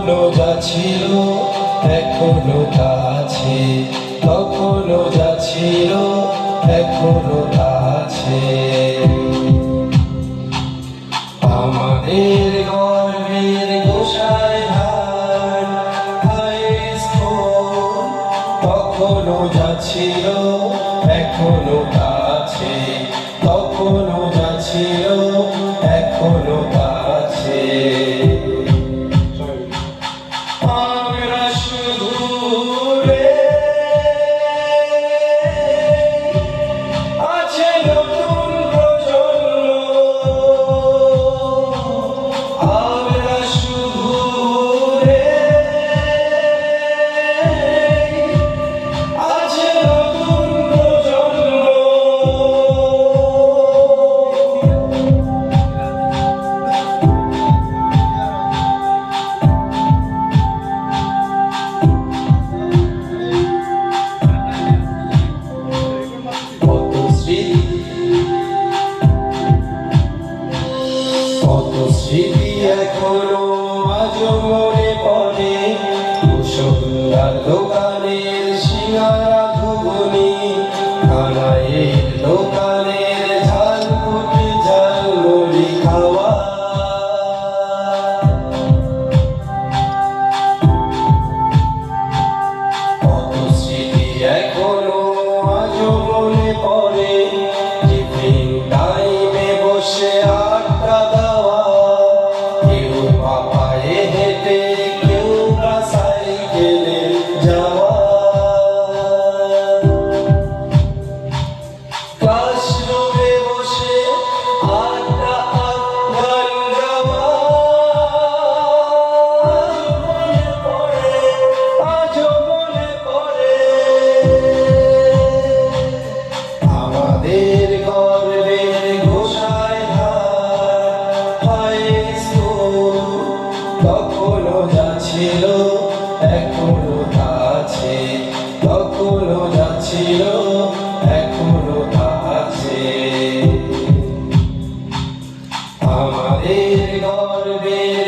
তখনও যা ছিল এখনো তা আছে, তখনও যা ছিল এখনো তা আছে। আমাদের গর্বের গোসাইহাট হাই স্কুল তখনও যা ছিল এখনো তা আছে, তখনও যা ছিল এখনো তা আছে। আমরা শুধু আছে নতুন প্রজন্ম, আমরা শুধু আছে নতুন প্রজন্ম। কত স্মৃতি এখনো আজও মনে পড়ে, সন্ধ্যার দোকানের সিঙ্গারা ঘুগনি, কানাইয়ের দোকানের ঝালমুড়ি ঝালমুড়ি খাওয়া। কত স্মৃতি এখনো আজও মনে পড়ে, টিফিন টাইমে বসে আড্ডা দেওয়া, কেউ বা পায়ে হেঁটে কেউ বা সাইকেলে যাওয়া। ক্লাসরুমে বসে আড্ডা গান গাওয়া, আজও মনে পড়ে আমাদের গর্বের গোসাইহাট হাই স্কুল তখনও যা ছিল এখনো তা আছে, তখনও যা ছিল এখনো তা আছে। আমাদের গর্বের